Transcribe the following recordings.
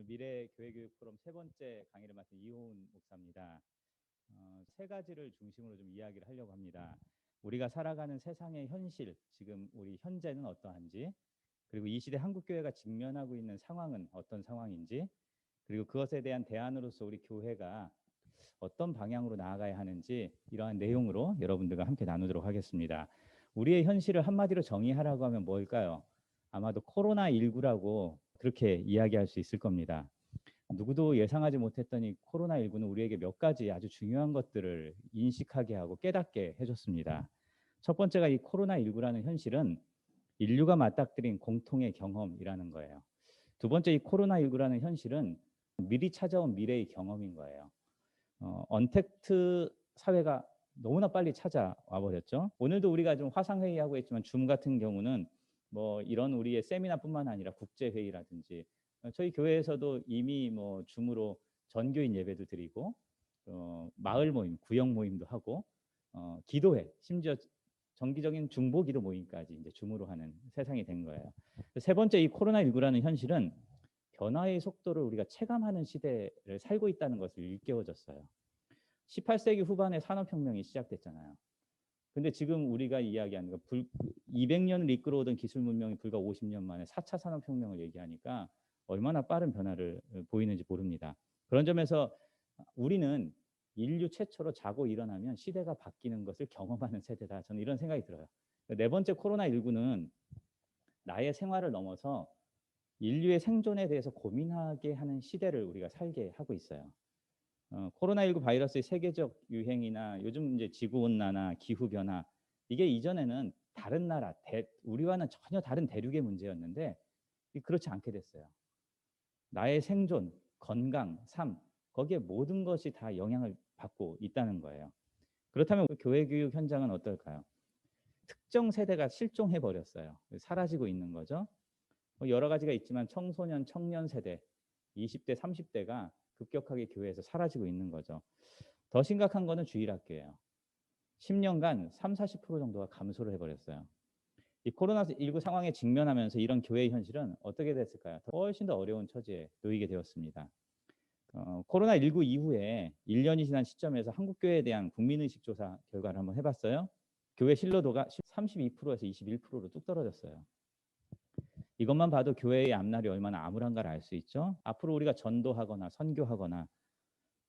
미래 교회교육 포럼 세 번째 강의를 맡은 이호훈 목사입니다. 세 가지를 중심으로 좀 이야기를 하려고 합니다. 우리가 살아가는 세상의 현실, 지금 우리 현재는 어떠한지, 그리고 이 시대 한국교회가 직면하고 있는 상황은 어떤 상황인지, 그리고 그것에 대한 대안으로서 우리 교회가 어떤 방향으로 나아가야 하는지, 이러한 내용으로 여러분들과 함께 나누도록 하겠습니다. 우리의 현실을 한마디로 정의하라고 하면 뭘까요? 아마도 코로나19라고 그렇게 이야기할 수 있을 겁니다. 누구도 예상하지 못했던 이 코로나19는 우리에게 몇 가지 아주 중요한 것들을 인식하게 하고 깨닫게 해줬습니다. 첫 번째가 이 코로나19라는 현실은 인류가 맞닥뜨린 공통의 경험이라는 거예요. 두 번째, 이 코로나19라는 현실은 미리 찾아온 미래의 경험인 거예요. 언택트 사회가 너무나 빨리 찾아와 버렸죠. 오늘도 우리가 좀 화상회의하고 있지만 줌 같은 경우는 뭐 이런 우리의 세미나뿐만 아니라 국제회의라든지 저희 교회에서도 이미 뭐 줌으로 전교인 예배도 드리고 마을 모임, 구역 모임도 하고 기도회, 심지어 정기적인 중보기도 모임까지 이제 줌으로 하는 세상이 된 거예요. 세 번째, 이 코로나19라는 현실은 변화의 속도를 우리가 체감하는 시대를 살고 있다는 것을 일깨워줬어요. 18세기 후반에 산업혁명이 시작됐잖아요. 근데 지금 우리가 이야기하는 거 200년을 이끌어오던 기술 문명이 불과 50년 만에 4차 산업혁명을 얘기하니까 얼마나 빠른 변화를 보이는지 모릅니다. 그런 점에서 우리는 인류 최초로 자고 일어나면 시대가 바뀌는 것을 경험하는 세대다. 저는 이런 생각이 들어요. 네 번째, 코로나19는 나의 생활을 넘어서 인류의 생존에 대해서 고민하게 하는 시대를 우리가 살게 하고 있어요. 코로나19 바이러스의 세계적 유행이나 요즘 이제 지구온난화, 기후변화, 이게 이전에는 다른 나라, 우리와는 전혀 다른 대륙의 문제였는데 그렇지 않게 됐어요. 나의 생존, 건강, 삶, 거기에 모든 것이 다 영향을 받고 있다는 거예요. 그렇다면 교회 교육 현장은 어떨까요? 특정 세대가 실종해 버렸어요. 사라지고 있는 거죠. 여러 가지가 있지만 청소년, 청년 세대, 20대, 30대가 급격하게 교회에서 사라지고 있는 거죠. 더 심각한 거는 주일학교예요. 10년간 30-40% 정도가 감소를 해버렸어요. 이 코로나19 상황에 직면하면서 이런 교회의 현실은 어떻게 됐을까요? 훨씬 더 어려운 처지에 놓이게 되었습니다. 코로나19 이후에 1년이 지난 시점에서 한국교회에 대한 국민의식 조사 결과를 한번 해봤어요. 교회 신뢰도가 32%에서 21%로 뚝 떨어졌어요. 이것만 봐도 교회의 앞날이 얼마나 암울한가를 알 수 있죠. 앞으로 우리가 전도하거나 선교하거나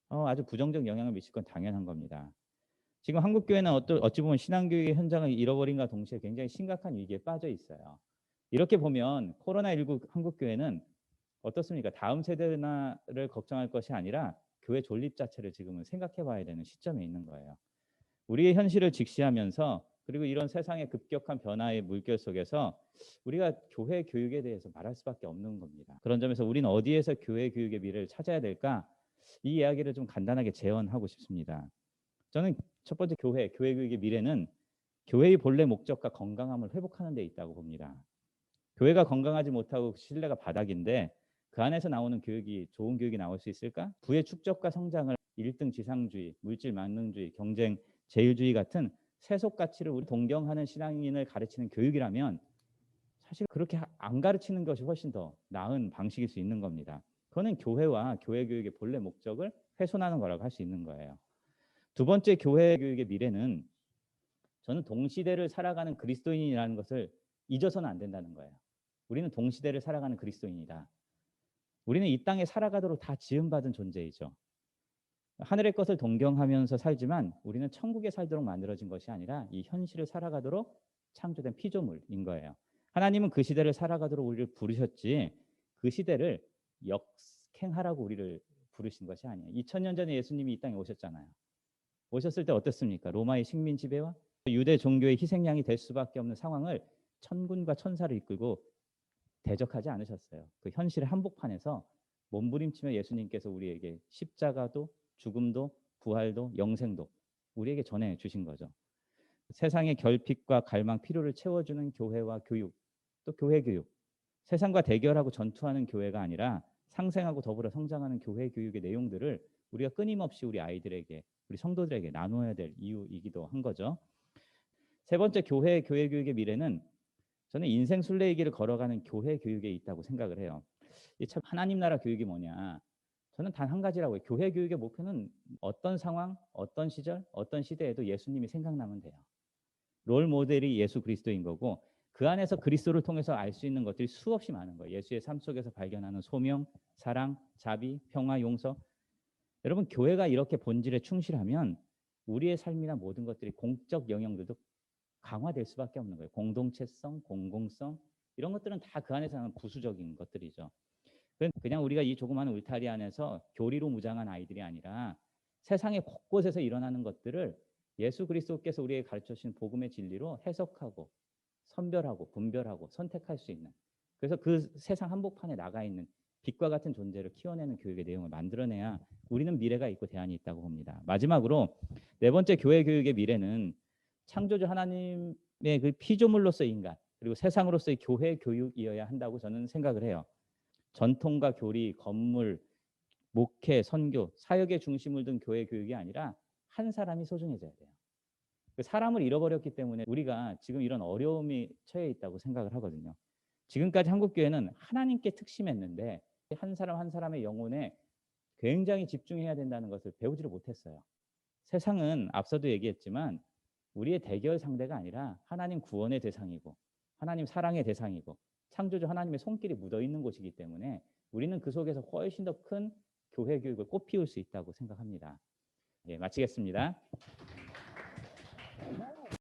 아주 부정적 영향을 미칠 건 당연한 겁니다. 지금 한국교회는 어찌 보면 신앙교육의 현장을 잃어버린과 동시에 굉장히 심각한 위기에 빠져 있어요. 이렇게 보면 코로나19 한국교회는 어떻습니까? 다음 세대를 걱정할 것이 아니라 교회 존립 자체를 지금은 생각해 봐야 되는 시점에 있는 거예요. 우리의 현실을 직시하면서 그리고 이런 세상의 급격한 변화의 물결 속에서 우리가 교회 교육에 대해서 말할 수밖에 없는 겁니다. 그런 점에서 우리는 어디에서 교회 교육의 미래를 찾아야 될까? 이 이야기를 좀 간단하게 재현하고 싶습니다. 저는 첫 번째 교회 교육의 미래는 교회의 본래 목적과 건강함을 회복하는 데 있다고 봅니다. 교회가 건강하지 못하고 신뢰가 바닥인데 그 안에서 나오는 교육이 좋은 교육이 나올 수 있을까? 부의 축적과 성장을 1등 지상주의, 물질 만능주의, 경쟁 제일주의 같은 세속 가치를 우리 동경하는 신앙인을 가르치는 교육이라면 사실 그렇게 안 가르치는 것이 훨씬 더 나은 방식일 수 있는 겁니다. 그거는 교회와 교회 교육의 본래 목적을 훼손하는 거라고 할 수 있는 거예요. 두 번째, 교회 교육의 미래는 저는 동시대를 살아가는 그리스도인이라는 것을 잊어서는 안 된다는 거예요. 우리는 동시대를 살아가는 그리스도인이다. 우리는 이 땅에 살아가도록 다 지음받은 존재이죠. 하늘의 것을 동경하면서 살지만 우리는 천국에 살도록 만들어진 것이 아니라 이 현실을 살아가도록 창조된 피조물인 거예요. 하나님은 그 시대를 살아가도록 우리를 부르셨지 그 시대를 역행하라고 우리를 부르신 것이 아니에요. 2000년 전에 예수님이 이 땅에 오셨잖아요. 오셨을 때 어땠습니까? 로마의 식민 지배와 유대 종교의 희생양이 될 수밖에 없는 상황을 천군과 천사를 이끌고 대적하지 않으셨어요. 그 현실의 한복판에서 몸부림치며 예수님께서 우리에게 십자가도 죽음도 부활도 영생도 우리에게 전해주신 거죠. 세상의 결핍과 갈망 필요를 채워주는 교회와 교육, 또 교회 교육, 세상과 대결하고 전투하는 교회가 아니라 상생하고 더불어 성장하는 교회 교육의 내용들을 우리가 끊임없이 우리 아이들에게, 우리 성도들에게 나누어야 될 이유이기도 한 거죠. 세 번째, 교회 교육의 미래는 저는 인생 순례의 길을 걸어가는 교회 교육에 있다고 생각을 해요. 참 하나님 나라 교육이 뭐냐? 저는 단 한 가지라고 해요. 교회 교육의 목표는 어떤 상황, 어떤 시절, 어떤 시대에도 예수님이 생각나면 돼요. 롤 모델이 예수 그리스도인 거고 그 안에서 그리스도를 통해서 알 수 있는 것들이 수없이 많은 거예요. 예수의 삶 속에서 발견하는 소명, 사랑, 자비, 평화, 용서. 여러분 교회가 이렇게 본질에 충실하면 우리의 삶이나 모든 것들이 공적 영역들도 강화될 수밖에 없는 거예요. 공동체성, 공공성 이런 것들은 다 그 안에서 하는 부수적인 것들이죠. 그냥 우리가 이 조그마한 울타리 안에서 교리로 무장한 아이들이 아니라 세상의 곳곳에서 일어나는 것들을 예수 그리스도께서 우리에게 가르쳐 주신 복음의 진리로 해석하고 선별하고 분별하고 선택할 수 있는, 그래서 그 세상 한복판에 나가 있는 빛과 같은 존재를 키워내는 교육의 내용을 만들어내야 우리는 미래가 있고 대안이 있다고 봅니다. 마지막으로 네 번째 교회 교육의 미래는 창조주 하나님의 그 피조물로서의 인간 그리고 세상으로서의 교회 교육이어야 한다고 저는 생각을 해요. 전통과 교리, 건물, 목회, 선교, 사역의 중심을 둔 교회 교육이 아니라 한 사람이 소중해져야 돼요. 그 사람을 잃어버렸기 때문에 우리가 지금 이런 어려움이 처해 있다고 생각을 하거든요. 지금까지 한국교회는 하나님께 특심했는데 한 사람 한 사람의 영혼에 굉장히 집중해야 된다는 것을 배우지를 못했어요. 세상은 앞서도 얘기했지만 우리의 대결 상대가 아니라 하나님 구원의 대상이고 하나님 사랑의 대상이고 창조주 하나님의 손길이 묻어있는 곳이기 때문에 우리는 그 속에서 훨씬 더 큰 교회 교육을 꽃피울 수 있다고 생각합니다. 예, 마치겠습니다.